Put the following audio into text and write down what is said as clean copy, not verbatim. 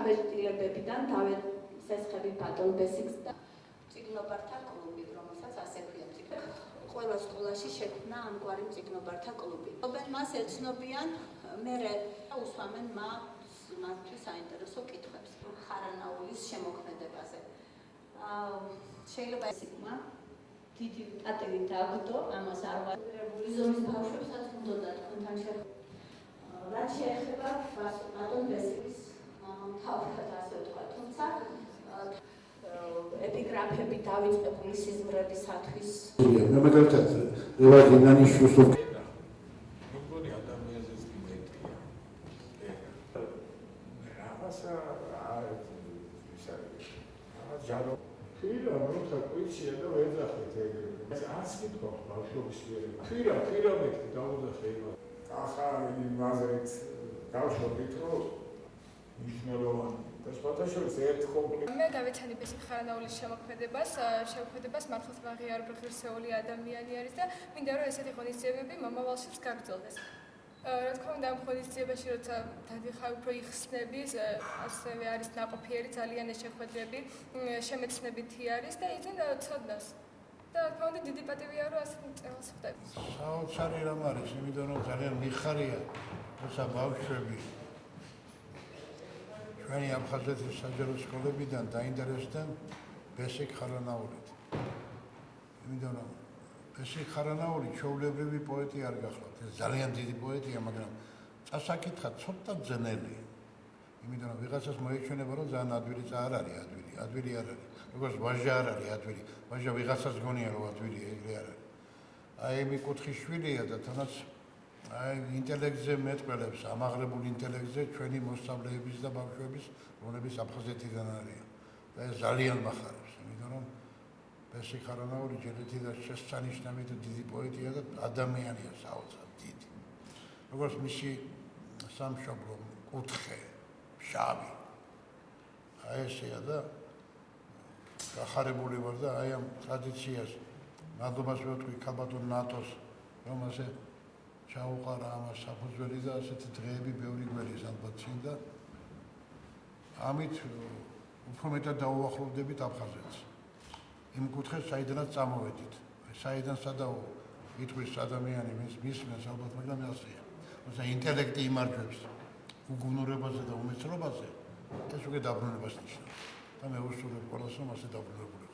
გაბეჭდილებებიდან დავით სესხები ბატონ ბესიკს და მწიგნობართა კლუბი, რომელსაც ასე ქვია მწიგნობართა. ყველა სკოლაში შექმნა ამგვარი მწიგნობართა კლუბი. მას ეცნობიან, მერე უსვამენ მათთვის საინტერესო კითხვებს ხარანაულის შემოქმედებაზე. შეიძლება ესიგმა დიდი პატივი დააგდო, ამას არ ვარებული ზომის ბავშვებსაც უნდა თქვენთან შეხვედრა. რაც შეეხება ბატონ ბესიკის თავად ასე ვთქვა, თუმცა ეპიგრაფები დავიწყებული სიზმრებისათვის. მე მაგალითად რევაჟინანიშვილს მგონი ადამიანზეც კი მეტია. რაღაცა ის არის. რაღაც ჯარო ფირა როცა კვიცია და ვეძახეთ ეგრევე. არც კითხვა ბავშვობისიერება. ფირა მეთქი დაუძახე იმას. ახლა იმაზეც გავშობთ რომ მნიშვნელოვანი სპარტაშოვის ერთ კომპლექტი. მე გავეცანი ბესიკ ხარანაულის შემოქმედებას მართლაც აღიარებ ღირსეული ადამიანი არის და მინდა რომ ესეთი ღონისძიებები მომავალშიც გაგრძელდეს. რა თქმა უნდა ამ ღონისძიებაში როცა დადიხარ უფრო იხსნები, ასევე არის ნაყოფიერი ძალიან ეს შეხვედრები, შემეცნებითი არის და იძლენ ცოდნას. და რა თქმა უნდა დიდი პატივია რომ ასეთ წელს ხდება. საოცარი რამ არის, იმიტომ რომ ძალიან მიხარია, როცა ბავშვები ჩვენი აფხაზეთის საჯარო სკოლებიდან დაინტერესდნენ ბესიკ ხარანაულით. იმიტომ რომ ბესიკ ხარანაული ჩვეულებრივი პოეტი არ გახლავთ. ეს ძალიან დიდი პოეტია, მაგრამ წასაკითხა ცოტა ძნელია. იმიტომ რომ ვიღაცას მოეჩვენება რომ ძალიან ადვილი არ არის, ადვილი არ არის. როგორც ვაჟა არ არის ადვილი. ვაჟა ვიღაცას გონია რომ ადვილია, ეგრე არ არის. აი მე კუთხის შვილია და თანაც აი ინტელექტზე მეტყველებს, ამაღლებულ ინტელექტზე ჩვენი მოსწავლეების და ბავშვების, რომლებიც აფხაზეთიდან არიან. და ეს ძალიან მახარებს, იმიტომ რომ ბესიკ ხარანაული ჯერეთი და შესანიშნავი და დიდი პოეტია და ადამიანია საოცარ დიდი. როგორც მისი სამშობლო კუთხე, შავი. აი ესეა და გახარებული ვარ და აი ამ ტრადიციას მადლობას ვეთქვი ქალბატონ ნატოს, რომელსაც ჩაუყარა ამას საფუძველი და ასეთი დღეები ბევრი გვერის ალბათ წინ და ამით უფრო მეტად დაუახლოვდებით აფხაზეთს. იმ კუთხეს საიდანაც წამოვედით. საიდან სადაო ითქვის ადამიანი მისმენს ალბათ, მაგრამ ასეა. თუმცა ინტელექტი იმარჯვებს უგუნურებაზე და უმეცრობაზე, ეს უკვე დაბრუნებას ნიშნავს. და მე უსურვებ ყველას რომ ასე დაბრუნებული